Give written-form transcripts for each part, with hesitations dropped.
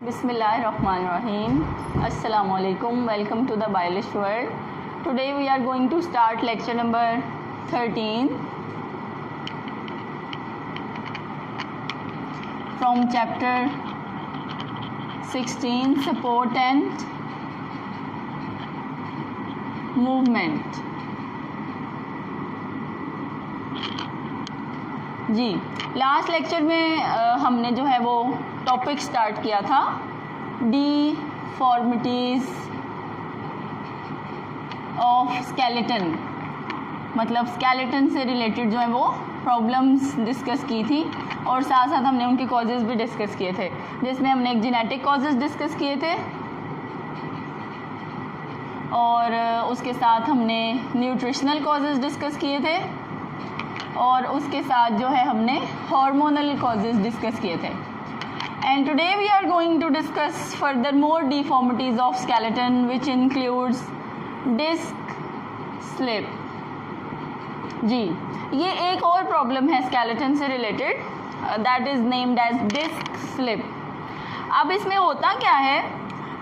Bismillahirrahmanirrahim. Assalamu alaikum. Welcome to the Biolist world. Today we are going to start lecture number 13 from chapter 16, support and movement. जी last lecture में हमने जो है वो topic start किया था deformities of skeleton, मतलब skeleton से रिलेटेड जो है वो प्रॉब्लम्स डिस्कस की थी और साथ साथ हमने उनके कॉजेज़ भी डिस्कस किए थे, जिसमें हमने एक जेनेटिक कॉजेज़ डिस्कस किए थे और उसके साथ हमने न्यूट्रिशनल कॉजेज़ डिस्कस किए थे और उसके साथ जो है हमने हार्मोनल कॉजेज़ डिस्कस किए थे. And today we are going to discuss further more deformities of skeleton which includes disc slip. जी ये एक और प्रॉब्लम है स्केलेटन से related, that is named as disc slip. अब इसमें होता क्या है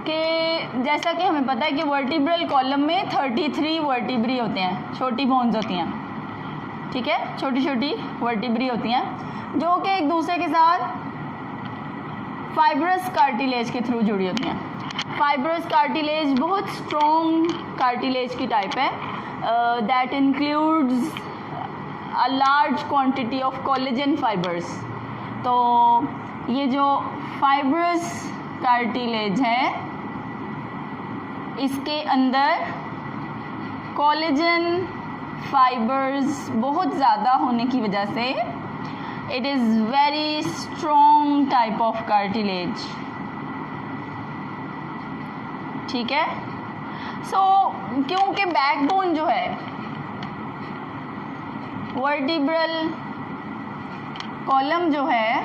कि जैसा कि हमें पता है कि वर्टिब्रल कॉलम में 33 वर्टिब्री होते हैं, छोटी बोन्स होती हैं, ठीक है, छोटी छोटी वर्टिब्री होती हैं जो कि एक दूसरे के साथ फाइब्रस कार्टिलेज के थ्रू जुड़ी होती हैं. फाइब्रस कार्टिलेज बहुत स्ट्रॉन्ग कार्टिलेज की टाइप है that includes a large quantity of collagen fibres. तो ये जो फाइब्रस कार्टिलेज है इसके अंदर कोलेजन फाइबर्स बहुत ज़्यादा होने की वजह से it is very strong type of cartilage. ठीक है, सो क्योंकि बैकबोन जो है वर्टिब्रल कॉलम जो है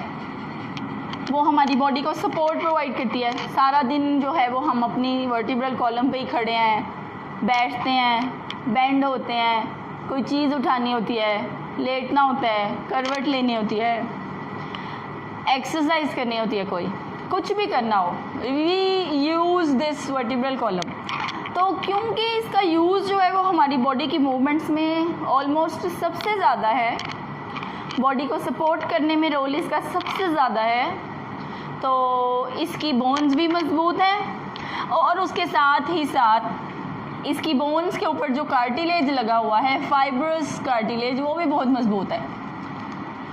वो हमारी बॉडी को सपोर्ट प्रोवाइड करती है. सारा दिन जो है वो हम अपनी वर्टिब्रल कॉलम पे ही खड़े हैं, बैठते हैं, बेंड होते हैं, कोई चीज़ उठानी होती है, लेटना होता है, करवट लेनी होती है, एक्सरसाइज करनी होती है, कोई कुछ भी करना हो, we use this vertebral column. तो क्योंकि इसका यूज़ जो है वो हमारी बॉडी की मूवमेंट्स में ऑलमोस्ट सबसे ज़्यादा है, बॉडी को सपोर्ट करने में रोल इसका सबसे ज़्यादा है, तो इसकी बोन्स भी मजबूत हैं और उसके साथ ही साथ इसकी बोन्स के ऊपर जो कार्टिलेज लगा हुआ है फाइब्रस कार्टिलेज वो भी बहुत मजबूत है.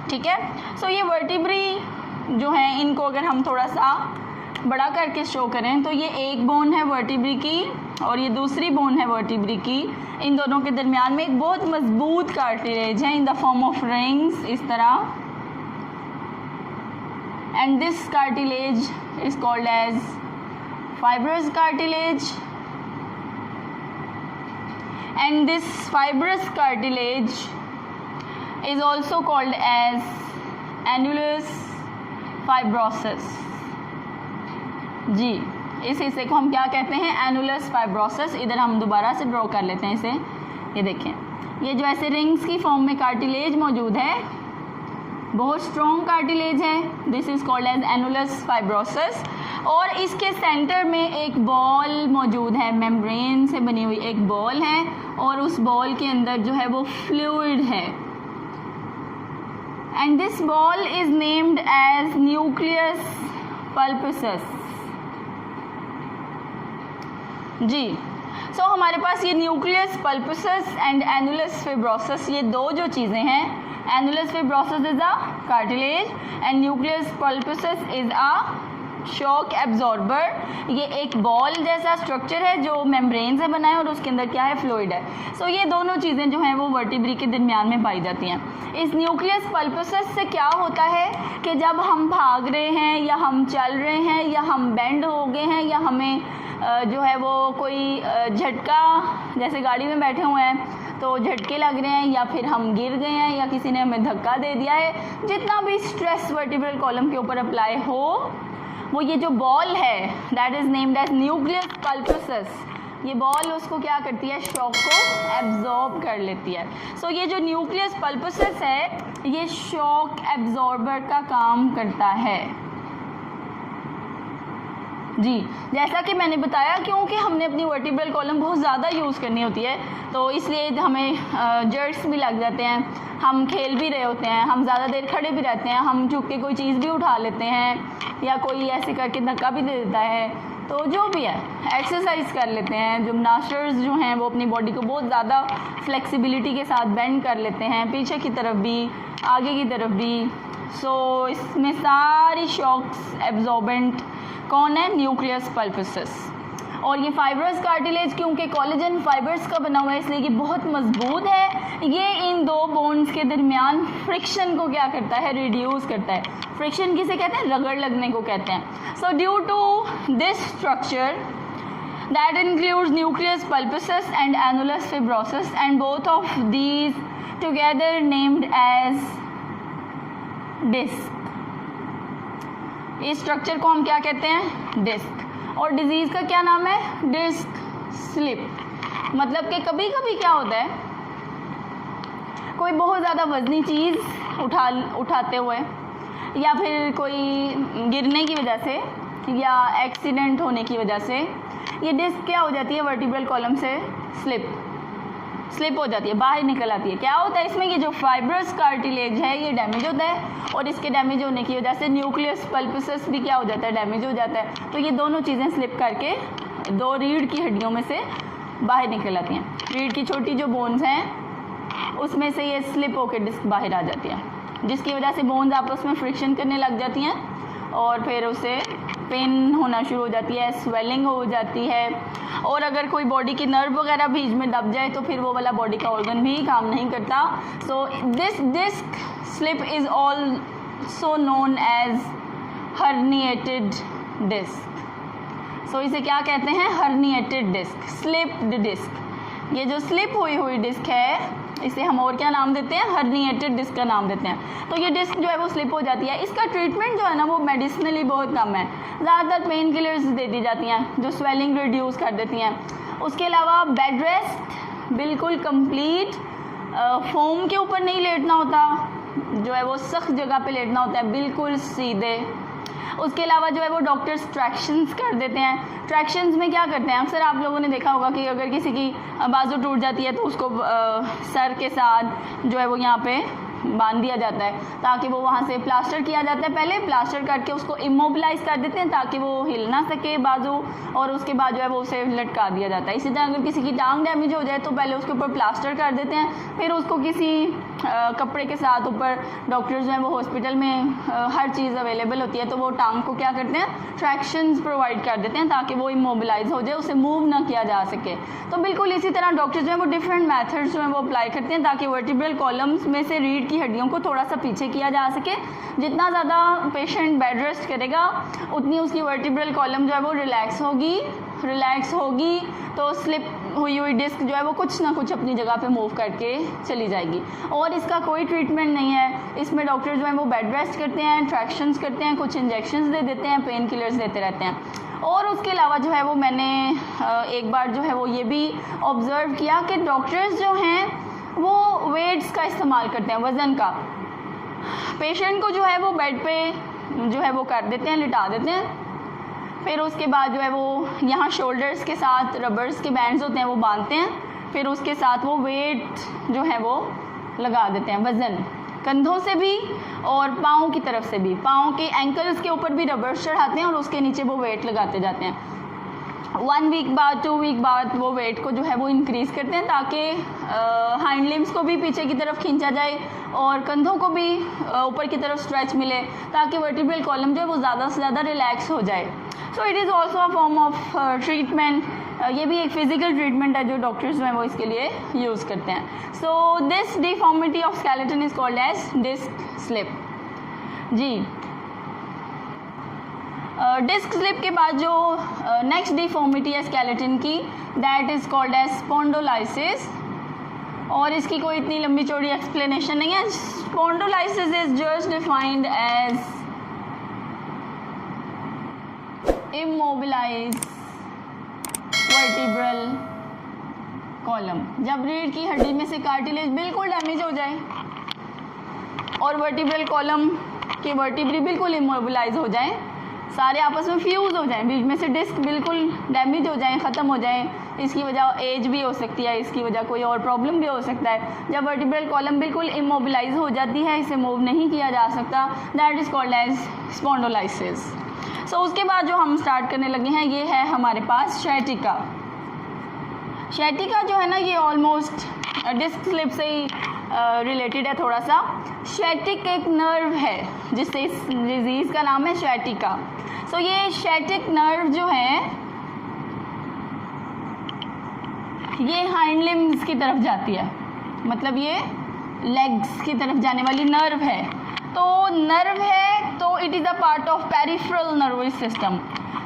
ठीक है, सो ये वर्टिब्री जो हैं इनको अगर हम थोड़ा सा बड़ा करके शो करें तो ये एक बोन है वर्टिब्री की और ये दूसरी बोन है वर्टिब्री की. इन दोनों के दरमियान में एक बहुत मजबूत कार्टिलेज है in the form of rings इस तरह, and this cartilage is called as fibrous cartilage. And this fibrous cartilage is also called as annulus fibrosus. जी इस हिस्से को हम क्या कहते हैं, annulus fibrosus. इधर हम दोबारा से ड्रॉ कर लेते हैं इसे. ये देखें, ये जो ऐसे रिंग्स की फॉर्म में कार्टिलेज मौजूद है, बहुत स्ट्रॉन्ग कार्टिलेज है, this is called as annulus fibrosus. और इसके सेंटर में एक बॉल मौजूद है, मेम्ब्रेन से बनी हुई एक बॉल है और उस बॉल के अंदर जो है वो फ्लूइड है, and this ball is named as nucleus pulposus. जी सो हमारे पास ये nucleus pulposus and annulus fibrosus ये दो जो चीज़ें हैं, annulus fibrosus is a cartilage and nucleus pulposus is a shock absorber. ये एक बॉल जैसा स्ट्रक्चर है जो मेम्ब्रेन से बना है और उसके अंदर क्या है, फ्लूइड है. सो ये दोनों चीज़ें जो हैं वो वर्टिब्री के दरमियान में पाई जाती हैं. इस न्यूक्लियस पल्पसस से क्या होता है कि जब हम भाग रहे हैं या हम चल रहे हैं या हम बेंड हो गए हैं या हमें जो है वो कोई झटका, जैसे गाड़ी में बैठे हुए हैं तो झटके लग रहे हैं या फिर हम गिर गए हैं या किसी ने हमें धक्का दे दिया है, जितना भी स्ट्रेस वर्टिब्रल कॉलम के ऊपर अप्लाई हो वो ये जो बॉल है that is named as nucleus pulposus, ये बॉल उसको क्या करती है, शॉक को एब्जॉर्ब कर लेती है. सो ये जो न्यूक्लियस पल्पसस है ये शॉक एब्जॉर्बर का काम करता है. जी, जैसा कि मैंने बताया, क्योंकि हमने अपनी वर्टिब्रल कॉलम बहुत ज़्यादा यूज़ करनी होती है तो इसलिए हमें जर्क्स भी लग जाते हैं, हम खेल भी रहे होते हैं, हम ज़्यादा देर खड़े भी रहते हैं, हम झुक के कोई चीज़ भी उठा लेते हैं या कोई ऐसे करके धक्का भी दे देता है, तो जो भी है एक्सरसाइज कर लेते हैं। जिम्नास्टर्स जो हैं वो अपनी बॉडी को बहुत ज़्यादा फ्लेक्सिबिलिटी के साथ बेंड कर लेते हैं, पीछे की तरफ भी आगे की तरफ भी। सो इसमें सारी शॉक्स एब्जॉर्बेंट कौन है? न्यूक्लियस पल्पसस। और ये फाइब्रस कार्टिलेज क्योंकि कोलेजन फाइबर्स का बना हुआ है इसलिए ये बहुत मजबूत है। ये इन दो बोन्स के दरमियान फ्रिक्शन को क्या करता है? रिड्यूस करता है। फ्रिक्शन किसे कहते हैं? रगड़ लगने को कहते हैं। So due to this structure that includes nucleus pulposus and annulus fibrosus and both of these together named as disc। इस स्ट्रक्चर को हम क्या कहते हैं? डिस्क। और डिजीज़ का क्या नाम है? Disc slip. मतलब कि कभी कभी क्या होता है, कोई बहुत ज़्यादा वजनी चीज़ उठाते हुए या फिर कोई गिरने की वजह से या एक्सीडेंट होने की वजह से ये डिस्क क्या हो जाती है? वर्टिब्रल कॉलम से स्लिप हो जाती है, बाहर निकल आती है। क्या होता है इसमें? ये जो फाइब्रस कार्टिलेज है ये डैमेज होता है और इसके डैमेज होने की वजह से न्यूक्लियस पल्पसस भी क्या हो जाता है? डैमेज हो जाता है। तो ये दोनों चीज़ें स्लिप करके दो रीढ़ की हड्डियों में से बाहर निकल आती हैं। रीढ़ की छोटी जो बोन्स हैं उसमें से ये स्लिप होकर डिस्क बाहर आ जाती है, जिसकी वजह से बोन्स आपस में फ्रिक्शन करने लग जाती हैं और फिर उसे पेन होना शुरू हो जाती है, स्वेलिंग हो जाती है। और अगर कोई बॉडी की नर्व वगैरह बीच में दब जाए तो फिर वो वाला बॉडी का ऑर्गन भी काम नहीं करता। So this disc slip is also known as herniated disc. So इसे क्या कहते हैं? Herniated disc, slipped disc. ये जो स्लिप हुई डिस्क है इसे हम और क्या नाम देते हैं? हर्निएटेड डिस्क का नाम देते हैं। तो ये डिस्क जो है वो स्लिप हो जाती है। इसका ट्रीटमेंट जो है ना वो मेडिसिनली बहुत कम है। ज़्यादातर पेन किलर्स दे दी जाती हैं जो स्वेलिंग रिड्यूस कर देती हैं। उसके अलावा बेड रेस्ट बिल्कुल कंप्लीट, फोम के ऊपर नहीं लेटना होता, जो है वो सख्त जगह पे लेटना होता है, बिल्कुल सीधे। उसके अलावा जो है वो डॉक्टर्स ट्रैक्शंस कर देते हैं। ट्रैक्शंस में क्या करते हैं? अक्सर आप लोगों ने देखा होगा कि अगर किसी की बाजू टूट जाती है तो उसको सर के साथ जो है वो यहाँ पे बांध दिया जाता है ताकि वो वहाँ से प्लास्टर किया जाता है। पहले प्लास्टर करके उसको इमोबिलाइज कर देते हैं ताकि वो हिल ना सके बाजू, और उसके बाद जो है वो उसे लटका दिया जाता है। इसी तरह अगर किसी की टांग डैमेज हो जाए तो पहले उसके ऊपर प्लास्टर कर देते हैं, फिर उसको किसी कपड़े के साथ ऊपर डॉक्टर्स जो है वो हॉस्पिटल में हर चीज़ अवेलेबल होती है तो वो टांग को क्या करते हैं? ट्रैक्शंस प्रोवाइड कर देते हैं ताकि वो इमोबिलाइज हो जाए, उसे मूव ना किया जा सके। तो बिल्कुल इसी तरह डॉक्टर्स जो है वो डिफरेंट मेथड्स जो है वो अप्लाई करते हैं ताकि वर्टिब्रल कॉलम्स में से रीढ़ की हड्डियों को थोड़ा सा पीछे किया जा सके। जितना ज़्यादा पेशेंट बेड रेस्ट करेगा उतनी उसकी वर्टिब्रल कॉलम जो है वो रिलैक्स होगी तो स्लिप हुई डिस्क जो है वो कुछ ना कुछ अपनी जगह पे मूव करके चली जाएगी। और इसका कोई ट्रीटमेंट नहीं है। इसमें डॉक्टर जो है वो बेड रेस्ट करते हैं, ट्रैक्शंस करते हैं, कुछ इंजेक्शंस दे देते हैं, पेन किलर्स देते रहते हैं। और उसके अलावा जो है वो मैंने एक बार जो है वो ये भी ऑब्ज़र्व किया कि डॉक्टर्स जो हैं वो वेट्स का इस्तेमाल करते हैं, वज़न का। पेशेंट को जो है वो बेड पे जो है वो कर देते हैं, लिटा देते हैं, फिर उसके बाद जो है वो यहाँ शोल्डर्स के साथ रबर्स के बैंड्स होते हैं वो बांधते हैं, फिर उसके साथ वो वेट जो है वो लगा देते हैं, वज़न कंधों से भी और पाँव की तरफ से भी। पाँव के एंकल्स के ऊपर भी रबर्स चढ़ाते हैं और उसके नीचे वो वेट लगाते जाते हैं। 1 वीक बाद 2 वीक बाद वो वेट को जो है वो इंक्रीज़ करते हैं ताकि हाइंड लिम्स को भी पीछे की तरफ खींचा जाए और कंधों को भी ऊपर की तरफ स्ट्रेच मिले ताकि वर्टिब्रल कॉलम जो है वो ज़्यादा से ज़्यादा रिलैक्स हो जाए। So it is also a form of treatment. ये भी एक फिजिकल ट्रीटमेंट है जो डॉक्टर्स जो हैं वो इसके लिए यूज़ करते हैं। So this deformity of skeleton is called as disc slip. जी, डिस्क स्लिप के बाद जो नेक्स्ट डिफॉर्मिटी है स्केलेटन की, that is called as spondylolysis. और इसकी कोई इतनी लंबी चौड़ी एक्सप्लेनेशन नहीं है। Spondylolysis is just defined as immobilize vertebral column. जब रीढ़ की हड्डी में से कार्टिलेज बिल्कुल डैमेज हो जाए और वर्टिब्रल कॉलम के वर्टिब्री बिल्कुल इमोबिलाइज हो जाए सारे आपस में फ्यूज़ हो जाएं, बीच में से डिस्क बिल्कुल डैमेज हो जाएं, ख़त्म हो जाएं। इसकी वजह एज भी हो सकती है, इसकी वजह कोई और प्रॉब्लम भी हो सकता है। जब वर्टिब्रल कॉलम बिल्कुल इमोबिलाइज हो जाती है, इसे मूव नहीं किया जा सकता, दैट इज़ कॉल्ड एज स्पॉन्डोलाइसिस। सो उसके बाद जो हम स्टार्ट करने लगे हैं ये है हमारे पास शैटिका। शैटिका जो है ना ये ऑलमोस्ट डिस्क स्लिप से ही रिलेटेड है थोड़ा सा। शैटिक एक नर्व है जिससे इस डिजीज़ का नाम है शैटिका। सो ये शैटिक नर्व जो है ये हाइंड लिम्स की तरफ जाती है, मतलब ये लेग्स की तरफ जाने वाली नर्व है। तो नर्व है तो it is a part of peripheral nervous system.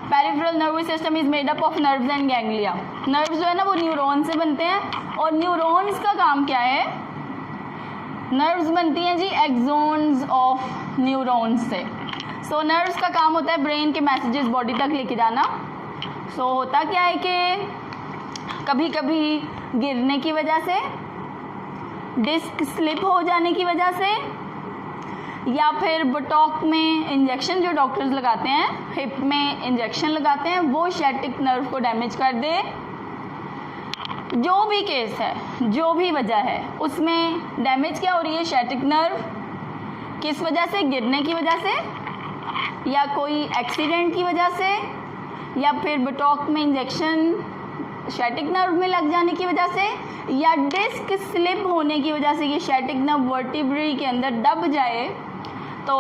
Peripheral nervous system is made up of nerves and ganglia. Nerves जो है ना वो न्यूरॉन से बनते हैं और न्यूरॉन्स का काम क्या है? नर्व्स बनती हैं जी एक्सोन्स ऑफ न्यूरॉन्स से। सो नर्व्स का काम होता है ब्रेन के मैसेजेस बॉडी तक लेके जाना। सो होता क्या है कि कभी कभी गिरने की वजह से, डिस्क स्लिप हो जाने की वजह से, या फिर बटॉक में इंजेक्शन जो डॉक्टर्स लगाते हैं, हिप में इंजेक्शन लगाते हैं, वो शैटिक नर्व को डैमेज कर दे। जो भी केस है, जो भी वजह है, उसमें डैमेज क्या हो रही है? Sciatic nerve. किस वजह से? गिरने की वजह से, या कोई एक्सीडेंट की वजह से, या फिर बटॉक में इंजेक्शन शैटिक नर्व में लग जाने की वजह से, या डिस्क स्लिप होने की वजह से ये शैटिक नर्व वर्टिब्रे के अंदर दब जाए तो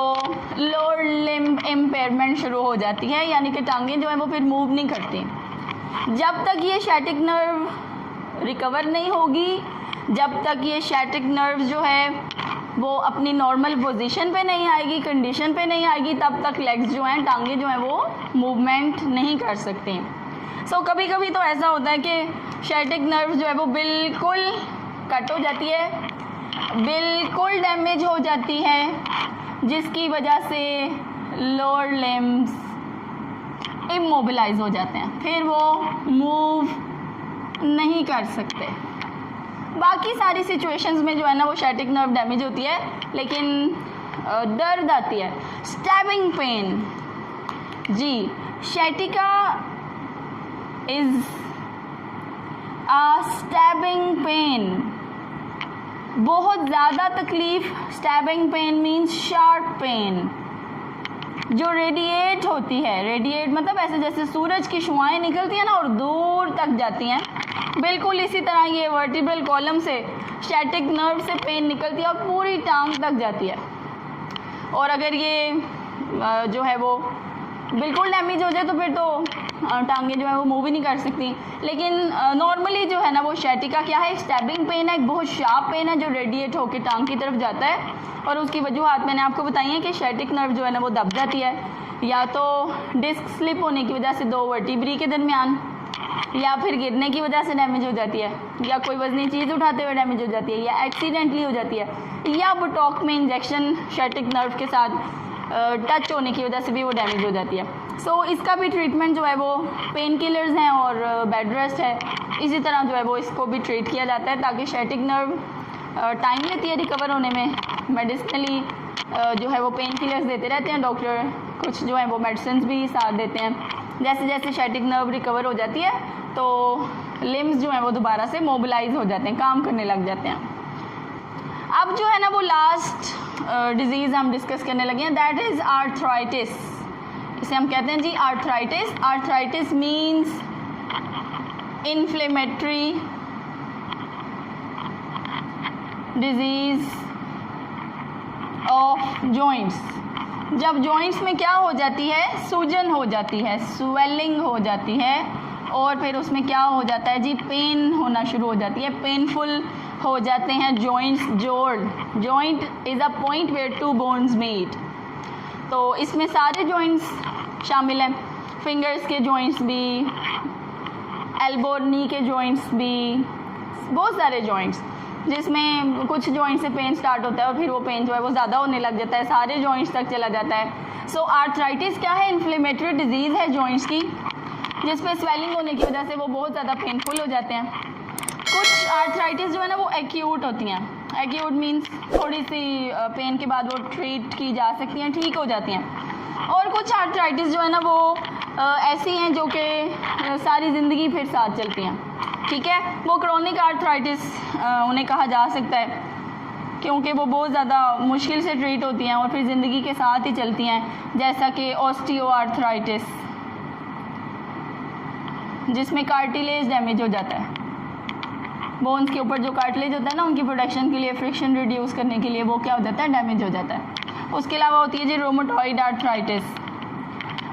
लोअर लिम्ब इम्पेयरमेंट शुरू हो जाती है, यानी कि टांगें जो है वो फिर मूव नहीं करती। जब तक ये शैटिक नर्व रिकवर नहीं होगी, जब तक ये शैटिक नर्व जो है वो अपनी नॉर्मल पोजीशन पे नहीं आएगी, कंडीशन पे नहीं आएगी, तब तक लेग्स जो हैं, टांगें जो हैं वो मूवमेंट नहीं कर सकती। सो कभी कभी तो ऐसा होता है कि शैटिक नर्व जो है वो बिल्कुल कट हो जाती है, बिल्कुल डैमेज हो जाती है, जिसकी वजह से लोअर लिम्स इमोबिलाइज हो जाते हैं, फिर वो मूव नहीं कर सकते। बाकी सारी सिचुएशंस में जो है ना वो शैटिक नर्व डैमेज होती है, लेकिन दर्द आती है, स्टैबिंग पेन। जी, sciatica is a stabbing pain। बहुत ज़्यादा तकलीफ। Stabbing pain means sharp pain जो रेडिएट होती है। रेडिएट मतलब ऐसे जैसे सूरज की शुआएं निकलती हैं ना और दूर तक जाती हैं, बिल्कुल इसी तरह ये वर्टिब्रल कॉलम से शैटिक नर्व से पेन निकलती है और पूरी टांग तक जाती है। और अगर ये जो है वो बिल्कुल डैमेज हो जाए तो फिर तो टांगे जो है वो मूव ही नहीं कर सकती। लेकिन नॉर्मली जो है ना वो शैटिका क्या है? स्टैबिंग पेन है, एक बहुत शार्प पेन है जो रेडिएट होकर टांग की तरफ जाता है। और उसकी वजूहात मैंने आपको बताई है कि शैटिक नर्व जो है ना वो दब जाती है, या तो डिस्क स्लिप होने की वजह से दो वर्टिब्री के दरमियान, या फिर गिरने की वजह से डैमेज हो जाती है, या कोई वजनी चीज़ उठाते हुए डैमेज हो जाती है, या एक्सीडेंटली हो जाती है, या बुटॉक में इंजेक्शन शैटिक नर्व के साथ टच होने की वजह से भी वो डैमेज हो जाती है। सो इसका भी ट्रीटमेंट जो है वो पेन किलर्स हैं और बेड रेस्ट है। इसी तरह जो है वो इसको भी ट्रीट किया जाता है ताकि शैटिक नर्व टाइम लेती है रिकवर होने में। मेडिसिनली जो है वो पेन किलर्स देते रहते हैं डॉक्टर, कुछ जो है वो मेडिसिन भी साथ देते हैं। जैसे जैसे शैटिक नर्व रिकवर हो जाती है तो लिम्स जो है वो दोबारा से मोबिलाइज हो जाते हैं, काम करने लग जाते हैं। अब जो है ना वो लास्ट डिजीज़ हम डिस्कस करने लगे हैं, दैट इज़ आर्थराइटिस। इसे हम कहते हैं जी arthritis. Arthritis means inflammatory disease of joints. जब जॉइंट्स में क्या हो जाती है? सूजन हो जाती है, स्वेलिंग हो जाती है, और फिर उसमें क्या हो जाता है जी? पेन होना शुरू हो जाती है, पेनफुल हो जाते हैं joints. Joint is a point where two bones meet. तो इसमें सारे जॉइंट्स शामिल हैं, फिंगर्स के जॉइंट्स भी, एल्बो नी के जॉइंट्स भी, बहुत सारे जॉइंट्स जिसमें कुछ जॉइंट से पेन स्टार्ट होता है और फिर वो पेन जो है वो ज़्यादा होने लग जाता है, सारे जॉइंट्स तक चला जाता है। सो आर्थराइटिस क्या है? इन्फ्लेमेटरी डिजीज़ है जॉइंट्स की, जिस पे स्वेलिंग होने की वजह से वो बहुत ज़्यादा पेनफुल हो जाते हैं। कुछ आर्थराइटिस जो है ना वो एक्यूट होती हैं। एक्यूट मीन्स थोड़ी सी पेन के बाद वो ट्रीट की जा सकती हैं, ठीक हो जाती हैं। और कुछ आर्थराइटिस जो है ना वो ऐसी हैं जो कि सारी ज़िंदगी फिर साथ चलती हैं, ठीक है। वो क्रोनिक आर्थराइटिस उन्हें कहा जा सकता है, क्योंकि वो बहुत ज़्यादा मुश्किल से ट्रीट होती हैं और फिर ज़िंदगी के साथ ही चलती हैं, जैसा कि ऑस्टियोआर्थराइटिस, जिसमें कार्टिलेज डैमेज हो जाता है। बोन्स के ऊपर जो कार्टिलेज होता है ना, उनकी प्रोटेक्शन के लिए, फ्रिक्शन रिड्यूस करने के लिए वो क्या हो जाता है, डैमेज हो जाता है। उसके अलावा होती है जी रोमेटॉइड आर्थराइटिस।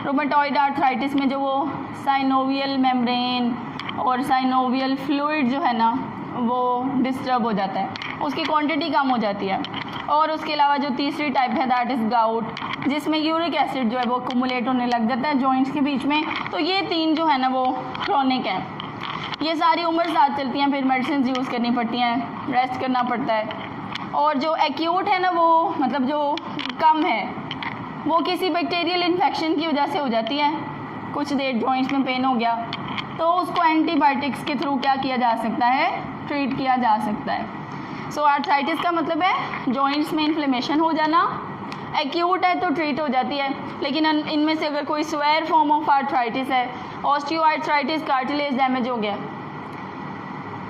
रोमेटॉइड आर्थराइटिस में जो वो साइनोवियल मेम्ब्रेन और साइनोवियल फ्लूइड जो है ना वो डिस्टर्ब हो जाता है, उसकी क्वांटिटी कम हो जाती है। और उसके अलावा जो तीसरी टाइप है दैट इज़ गाउट, जिसमें यूरिक एसिड जो है वो अक्यूमुलेट होने लग जाता है जॉइंट्स के बीच में। तो ये तीन जो है ना वो क्रोनिक है। ये सारी उम्र साथ चलती हैं, फिर मेडिसिन यूज़ करनी पड़ती हैं, रेस्ट करना पड़ता है। और जो एक्यूट है ना वो मतलब जो कम है वो किसी बैक्टीरियल इन्फेक्शन की वजह से हो जाती है। कुछ देर जॉइंट्स में पेन हो गया तो उसको एंटीबायोटिक्स के थ्रू क्या किया जा सकता है, ट्रीट किया जा सकता है। सो आर्थराइटिस का मतलब है जॉइंट्स में इन्फ्लेमेशन हो जाना। एक्यूट है तो ट्रीट हो जाती है, लेकिन इनमें से अगर कोई स्वेयर फॉर्म ऑफ आर्थराइटिस है, ऑस्टियोआर्थराइटिस, कार्टिलेज डैमेज हो गया,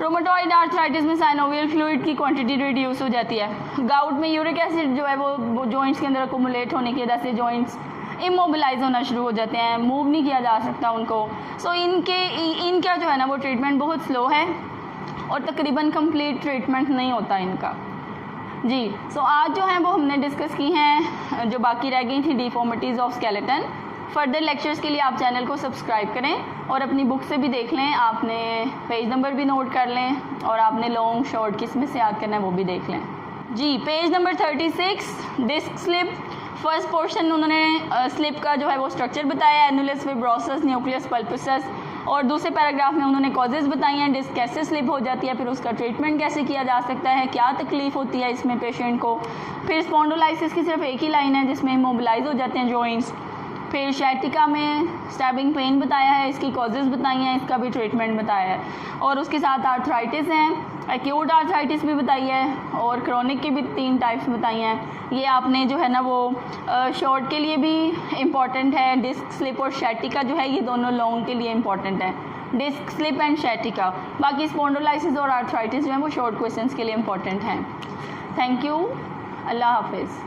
रोमेटॉइड आर्थराइटिस में साइनोवियल फ्लूइड की क्वांटिटी रिड्यूस हो जाती है, गाउट में यूरिक एसिड जो है वो जॉइंट्स के अंदर अक्यूमुलेट होने की वजह से जॉइंट्स इमोबिलाइज होना शुरू हो जाते हैं, मूव नहीं किया जा सकता उनको। सो इनका जो है ना वो ट्रीटमेंट बहुत स्लो है और तकरीबन कंप्लीट ट्रीटमेंट नहीं होता इनका जी। सो आज जो है वो हमने डिस्कस की हैं जो बाकी रह गई थी deformities of skeleton. Further lectures के लिए आप चैनल को सब्सक्राइब करें और अपनी बुक से भी देख लें, आपने पेज नंबर भी नोट कर लें और आपने लॉन्ग शॉर्ट किस में से याद करना है वो भी देख लें जी। Page number 36 disc slip. First portion उन्होंने स्लिप का जो है वो स्ट्रक्चर बताया, एनुलस फिब्रोसिस, न्यूक्लियस पल्पसस, और दूसरे पैराग्राफ में उन्होंने कॉजेज़ बताई हैं, डिस्क कैसे स्लिप हो जाती है, फिर उसका ट्रीटमेंट कैसे किया जा सकता है, क्या तकलीफ़ होती है इसमें पेशेंट को। फिर स्पॉन्डोलाइसिस की सिर्फ एक ही लाइन है जिसमें इमोबिलाइज हो जाते हैं जॉइंट्स। फिर शैटिका में स्टैबिंग पेन बताया है, इसकी कॉजेज़ बताई हैं, इसका भी ट्रीटमेंट बताया है। और उसके साथ आर्थराइटिस हैं, एक्यूट आर्थराइटिस भी बताई है और क्रोनिक की भी 3 टाइप्स बताई हैं। ये आपने जो है ना वो शॉर्ट के लिए भी इम्पॉर्टेंट है, डिस्क स्लिप और शैटिका जो है ये दोनों लॉन्ग के लिए इम्पॉर्टेंट है, डिस्क स्लिप एंड शैटिका। बाकी स्पॉन्डोलाइसिस और आर्थराइटिस जो है वो शॉर्ट क्वेश्चंस के लिए इम्पॉर्टेंट हैं। थैंक यू, अल्लाह हाफिज़।